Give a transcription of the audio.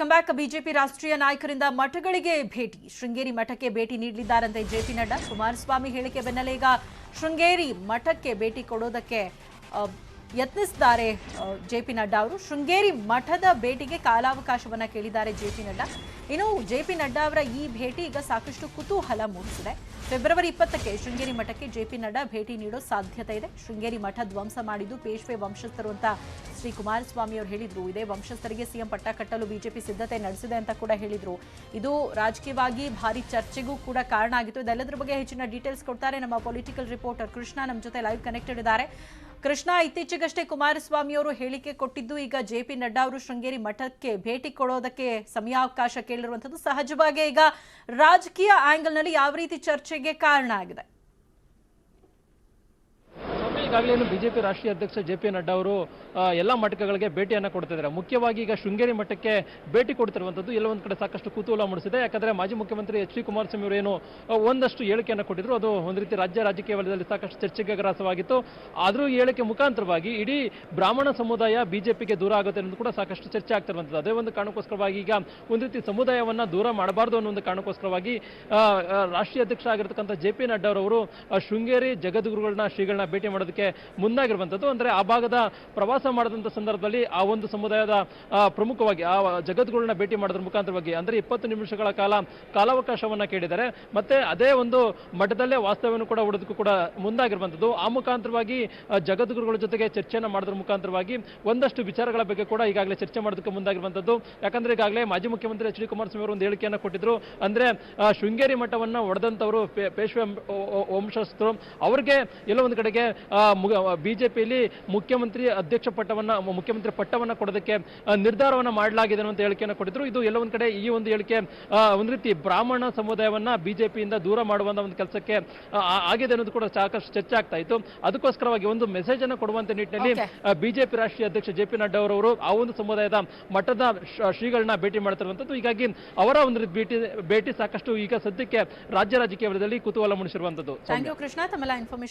comeback BJP ರಾಷ್ಟ್ರೀಯ ನಾಯಕರಿಂದ ಮಠಗಳಿಗೆ ಭೇಟಿ ಶೃಂಗೇರಿ ಮಠಕ್ಕೆ ಭೇಟಿ ನೀಡಲಿದ್ದಾರಂತೆ ಜೆಪಿ ನಡ್ಡಾ ಕುಮಾರಸ್ವಾಮಿ ಹೇಳಿಕೆ ಬೆನ್ನಲ್ಲೇ ಈಗ ಶೃಂಗೇರಿ ಮಠಕ್ಕೆ ಭೇಟಿ ಕೊಡೋದಕ್ಕೆ ಯತ್ನಿಸಿದ್ದಾರೆ ಜೆಪಿ ನಡ್ಡಾ ಅವರು ಶೃಂಗೇರಿ ಮಠದ ಭೇಟಿಗೆ ಕಾಲಾವಕಾಶವನ್ನ ಕೇಳಿದ್ದಾರೆ ಜೆಪಿ ನಡ್ಡಾ ಇನ್ನು ಜೆಪಿ ನಡ್ಡಾ ಅವರ ಈ ಭೇಟಿ ಈಗ ಸಾಕಷ್ಟು ಕುತೂಹಲ ಮೂಡಿಸಿದೆ ಫೆಬ್ರವರಿ 20ಕ್ಕೆ ಶೃಂಗೇರಿ ಮಠಕ್ಕೆ ಜೆಪಿ ನಡ್ಡಾ ಭೇಟಿ ನೀಡೋ ಸಾಧ್ಯತೆ ಇದೆ ಶೃಂಗೇರಿ ಮಠ ಧ್ವಂಸ ಮಾಡಿದ್ದು ಪೇಶ್ವೆ ವಂಶಸ್ಥರು ಅಂತ ಶ್ರೀ ಕುಮಾರಸ್ವಾಮಿ ಅವರು ಹೇಳಿದ್ರು ಇದೇ ವಂಶಸ್ಥರಿಗೆ ಸಿಎಂ ಪಟ್ಟ ಕಟ್ಟಲು ಬಿಜೆಪಿ ಸಿದ್ಧತೆ ನಡೆಸಿದೆ ಅಂತ ಕೂಡ ಹೇಳಿದ್ರು ಇದು ರಾಜಕೀಯವಾಗಿ ಭಾರಿ ಚರ್ಚೆಗೂ ಕೂಡ ಕಾರಣ ಆಗಿತ್ತು ಇದೆಲ್ಲದರ ಬಗ್ಗೆ ಹೆಚ್ಚಿನ ಡೀಟೇಲ್ಸ್ ಕೊಡ್ತಾರೆ ನಮ್ಮ ಪೊಲಿಟಿಕಲ್ ರಿಪೋರ್ಟರ್ ಕೃಷ್ಣ ನಮ್ಮ ಜೊತೆ ಲೈವ್ ಕನೆಕ್ಟೆಡ್ ಇದ್ದಾರೆ ಕೃಷ್ಣ ಇತ್ತೀಚೆಗಷ್ಟೇ ಕುಮಾರಸ್ವಾಮಿ ಅವರು ಹೇಳಿಕೆ ಕೊಟ್ಟಿದ್ದು ಈಗ ಜೆಪಿ ನಡ್ಡಾ ಅವರು ಶೃಂಗೇರಿ ಮಠಕ್ಕೆ ಭೇಟಿ ಕೊಡೋದಕ್ಕೆ ಸಮಯಾವಕಾಶ ಕೇಳಿರುವಂತದ್ದು ಸಹಜವಾಗಿ ಈಗ ರಾಜಕೀಯ ಆಂಗಲ್ ನಲ್ಲಿ ಯಾವ ರೀತಿ ಚರ್ಚೆಗೆ ಕಾರಣ ಆಗಿದೆ ಈಗಾಗಲೇ ಬಿಜೆಪಿ ರಾಷ್ಟ್ರೀಯ ಅಧ್ಯಕ್ಷ ಜೆಪಿ ನಡ್ಡಾ ಅವರು ಎಲ್ಲ ಮಠಗಳಿಗೆ ಭೇಟಿಯನ್ನು ಕೊಡ್ತಿದ್ದಾರೆ ಮುಖ್ಯವಾಗಿ ಈಗ ಶೃಂಗೇರಿ ಮಠಕ್ಕೆ ಭೇಟಿ ಕೊಡ್ತಿರುವಂಥದ್ದು ಎಲ್ಲ ಒಂದು ಕಡೆ ಸಾಕಷ್ಟು ಕುತೂಹಲ ಮೂಡಿಸಿದೆ ಯಾಕಂದ್ರೆ ಮಾಜಿ ಮುಖ್ಯಮಂತ್ರಿ ಎಚ್ ಡಿ ಕುಮಾರಸ್ವಾಮಿ ಅವರು ಏನು ಒಂದಷ್ಟು ಹೇಳಿಕೆಯನ್ನು ಕೊಟ್ಟಿದ್ರು ಅದು ಒಂದು ರೀತಿ ರಾಜಕೀಯ ವಲಯದಲ್ಲಿ ಸಾಕಷ್ಟು ಚರ್ಚೆಗೆ ಗ್ರಾಸವಾಗಿತ್ತು ಆದರೂ ಈ ಹೇಳಿಕೆ ಮುಖಾಂತರವಾಗಿ ಇಡೀ ಬ್ರಾಹ್ಮಣ ಸಮುದಾಯ ಬಿಜೆಪಿಗೆ ದೂರ ಆಗುತ್ತೆ ಅನ್ನೋದು ಕೂಡ ಸಾಕಷ್ಟು ಚರ್ಚೆ ಆಗ್ತಿರುವಂಥದ್ದು ಅದೇ ಒಂದು ಕಾರಣಕ್ಕೋಸ್ಕರವಾಗಿ ಈಗ ಒಂದು ರೀತಿ ಸಮುದಾಯವನ್ನ ದೂರ ಮಾಡಬಾರ್ದು ಅನ್ನೋ ಒಂದು ಕಾರಣಕ್ಕೋಸ್ಕರವಾಗಿ ರಾಷ್ಟ್ರೀಯ ಅಧ್ಯಕ್ಷ ಆಗಿರತಕ್ಕಂಥ ಜೆಪಿ ನಡ್ಡಾ ಅವರು ಶೃಂಗೇರಿ ಜಗದ್ಗುರುಗಳನ್ನ ಶ್ರೀಗಳನ್ನ ಭೇಟಿ ಮಾಡೋದಕ್ಕೆ ಮುಂದಾಗಿರುವಂಥದ್ದು ಅಂದ್ರೆ ಆ ಭಾಗದ ಪ್ರವಾಸ ಮಾಡಿದಂಥ ಸಂದರ್ಭದಲ್ಲಿ ಆ ಒಂದು ಸಮುದಾಯದ ಪ್ರಮುಖವಾಗಿ ಆ ಜಗದ್ಗುರುಗಳನ್ನ ಭೇಟಿ ಮಾಡೋದ್ರ ಮುಖಾಂತರವಾಗಿ ಅಂದ್ರೆ 20 ನಿಮಿಷಗಳ ಕಾಲಾವಕಾಶವನ್ನ ಕೇಳಿದ್ದಾರೆ ಮತ್ತೆ ಅದೇ ಒಂದು ಮಠದಲ್ಲೇ ವಾಸ್ತವ್ಯವನ್ನು ಕೂಡ ಉಳಿದಕ್ಕೂ ಕೂಡ ಮುಂದಾಗಿರುವಂಥದ್ದು ಆ ಮುಖಾಂತರವಾಗಿ ಜಗದ್ಗುರುಗಳ ಜೊತೆಗೆ ಚರ್ಚೆಯನ್ನು ಮಾಡೋದ್ರ ಮುಖಾಂತರವಾಗಿ ಒಂದಷ್ಟು ವಿಚಾರಗಳ ಬಗ್ಗೆ ಕೂಡ ಈಗಾಗಲೇ ಚರ್ಚೆ ಮಾಡೋದಕ್ಕೆ ಮುಂದಾಗಿರುವಂಥದ್ದು ಯಾಕಂದ್ರೆ ಈಗಾಗಲೇ ಮಾಜಿ ಮುಖ್ಯಮಂತ್ರಿ ಎಚ್ ಡಿ ಕುಮಾರಸ್ವಾಮಿ ಅವರು ಒಂದು ಹೇಳಿಕೆಯನ್ನು ಕೊಟ್ಟಿದ್ರು ಅಂದ್ರೆ ಶೃಂಗೇರಿ ಮಠವನ್ನ ಒಡೆದಂತವರು ಪೇಶ್ವೆ ವಂಶಸ್ಥರು ಅವ್ರಿಗೆ ಎಲ್ಲೋ ಒಂದು ಕಡೆಗೆ ಬಿಜೆಪಿಯಲ್ಲಿ ಮುಖ್ಯಮಂತ್ರಿ ಪಟ್ಟವನ್ನ ಕೊಡೋದಕ್ಕೆ ನಿರ್ಧಾರವನ್ನ ಮಾಡಲಾಗಿದೆ ಅಂತ ಹೇಳಿಕೆಯನ್ನು ಕೊಟ್ಟಿದ್ರು ಇದು ಎಲ್ಲ ಒಂದ್ ಕಡೆ ಈ ಒಂದು ಹೇಳಿಕೆ ಒಂದು ರೀತಿ ಬ್ರಾಹ್ಮಣ ಸಮುದಾಯವನ್ನ ಬಿಜೆಪಿಯಿಂದ ದೂರ ಮಾಡುವಂತ ಒಂದು ಕೆಲಸಕ್ಕೆ ಆಗಿದೆ ಅನ್ನೋದು ಕೂಡ ಸಾಕಷ್ಟು ಚರ್ಚೆ ಆಗ್ತಾ ಇತ್ತು ಅದಕ್ಕೋಸ್ಕರವಾಗಿ ಒಂದು ಮೆಸೇಜ್ ಅನ್ನು ಕೊಡುವಂತ ನಿಟ್ಟಿನಲ್ಲಿ ಬಿಜೆಪಿ ರಾಷ್ಟ್ರೀಯ ಅಧ್ಯಕ್ಷ ಜೆಪಿ ನಡ್ಡಾ ಅವರು ಆ ಒಂದು ಸಮುದಾಯದ ಮಠದ ಶ್ರೀಗಳನ್ನ ಭೇಟಿ ಮಾಡ್ತಿರುವಂತದ್ದು ಹೀಗಾಗಿ ಅವರ ಒಂದು ಭೇಟಿ ಸಾಕಷ್ಟು ಈಗ ಸದ್ಯಕ್ಕೆ ರಾಜ್ಯ ರಾಜಕೀಯ ವಲಯದಲ್ಲಿ ಕುತೂಹಲ ಮೂಡಿಸಿರುವಂತದ್ದು ಕೃಷ್ಣ ತಮ್ಮೆಲ್ಲ ಇನ್ಫಾರ್ಮೇಶನ್